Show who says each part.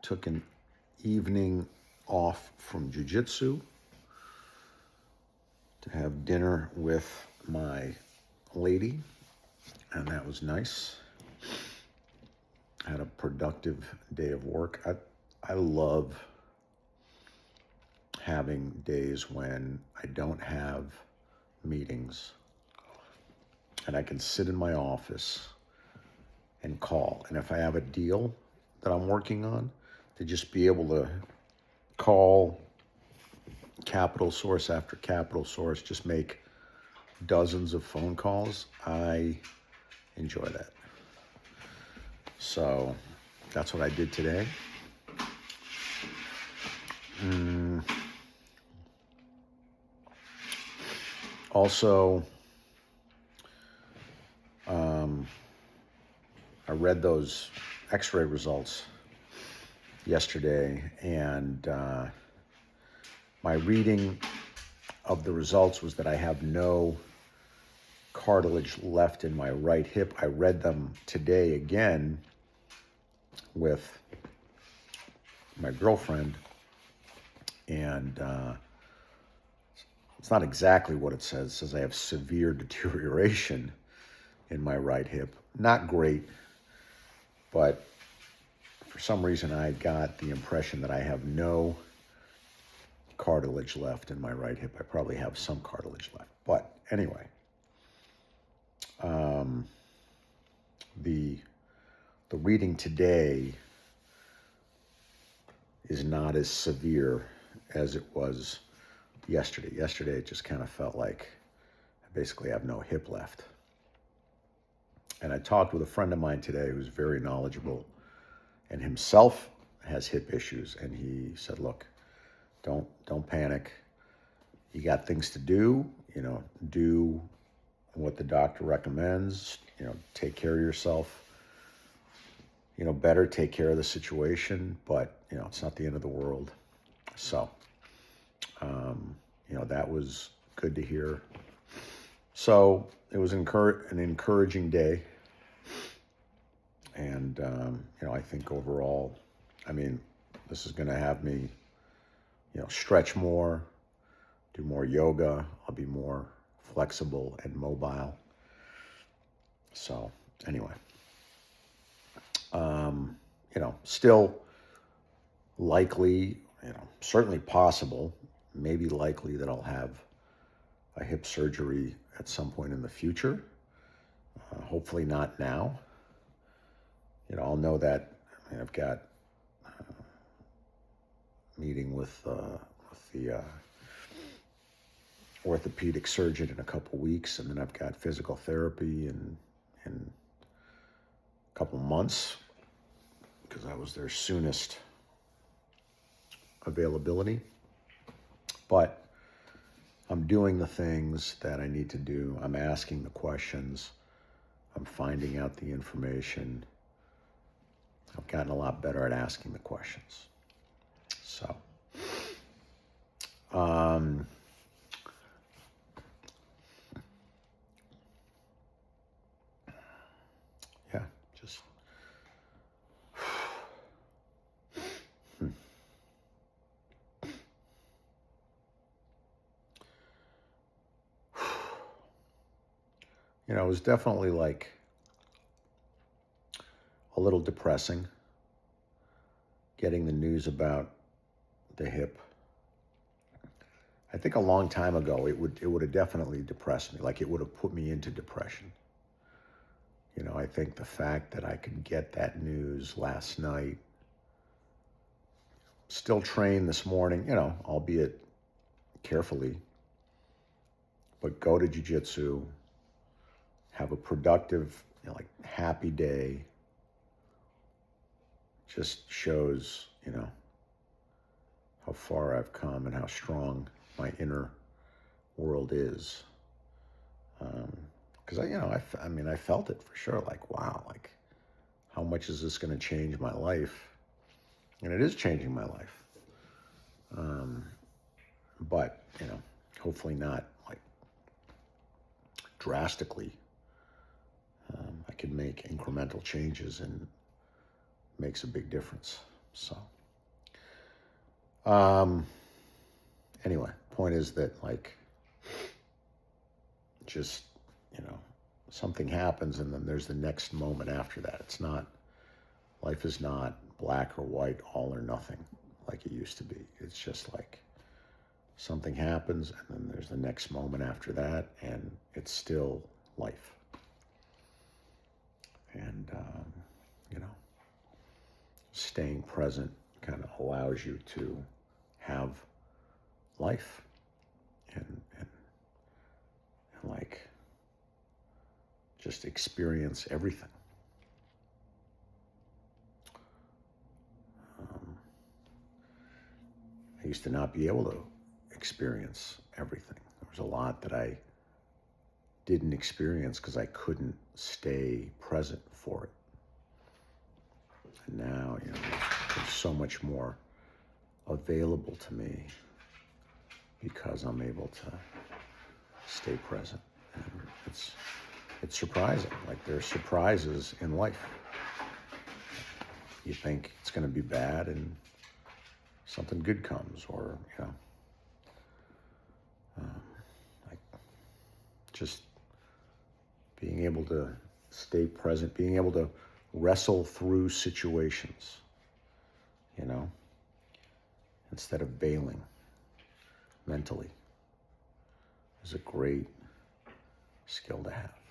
Speaker 1: took an evening off from jiu-jitsu to have dinner with my lady, and that was nice. Had a productive day of work. I love having days when I don't have meetings and I can sit in my office and call. And if I have a deal that I'm working on, to just be able to call capital source after capital source, just make dozens of phone calls. I enjoy that. So that's what I did today. Also, I read those x-ray results yesterday, and my reading of the results was that I have no cartilage left in my right hip. I read them today again with my girlfriend, and it's not exactly what it says. It says I have severe deterioration in my right hip. Not great, but for some reason I got the impression that I have no cartilage left in my right hip. I probably have some cartilage left. But anyway, the reading today is not as severe as it was yesterday. Yesterday, it just kind of felt like I basically have no hip left. And I talked with a friend of mine today who's very knowledgeable and himself has hip issues. And he said, look, don't panic. You got things to do, do what the doctor recommends, take care of yourself, better take care of the situation, but, it's not the end of the world. So, that was good to hear. So it was an encouraging day. And, I think overall, this is going to have me, stretch more, do more yoga. I'll be more flexible and mobile. So anyway, still likely, certainly possible, maybe likely that I'll have a hip surgery at some point in the future. Hopefully not now. I'll know that. I've got a meeting with the orthopedic surgeon in a couple weeks, and then I've got physical therapy in a couple months because I was their soonest availability. But I'm doing the things that I need to do. I'm asking the questions. I'm finding out the information. I've gotten a lot better at asking the questions. So, yeah, just, it was definitely like a little depressing getting the news about the hip. I think a long time ago it would have definitely depressed me. Like it would have put me into depression. I think the fact that I could get that news last night, still train this morning, albeit carefully, but go to jiu-jitsu, have a productive, happy day, just shows, how far I've come and how strong my inner world is. Because I felt it for sure. Like, wow, like how much is this going to change my life? And it is changing my life. But, hopefully not like drastically. I can make incremental changes and makes a big difference. So. Um, anyway, point is that, like, just, something happens and then there's the next moment after that. Life is not black or white, all or nothing like it used to be. It's just like something happens and then there's the next moment after that, and it's still life. And, staying present kind of allows you to have life and like just experience everything. I used to not be able to experience everything. There was a lot that I didn't experience because I couldn't stay present for it. And now, there's so much more available to me because I'm able to stay present. And it's surprising. Like, there's surprises in life. You think it's going to be bad and something good comes, or, like, just being able to stay present, being able to wrestle through situations, instead of bailing mentally, is a great skill to have.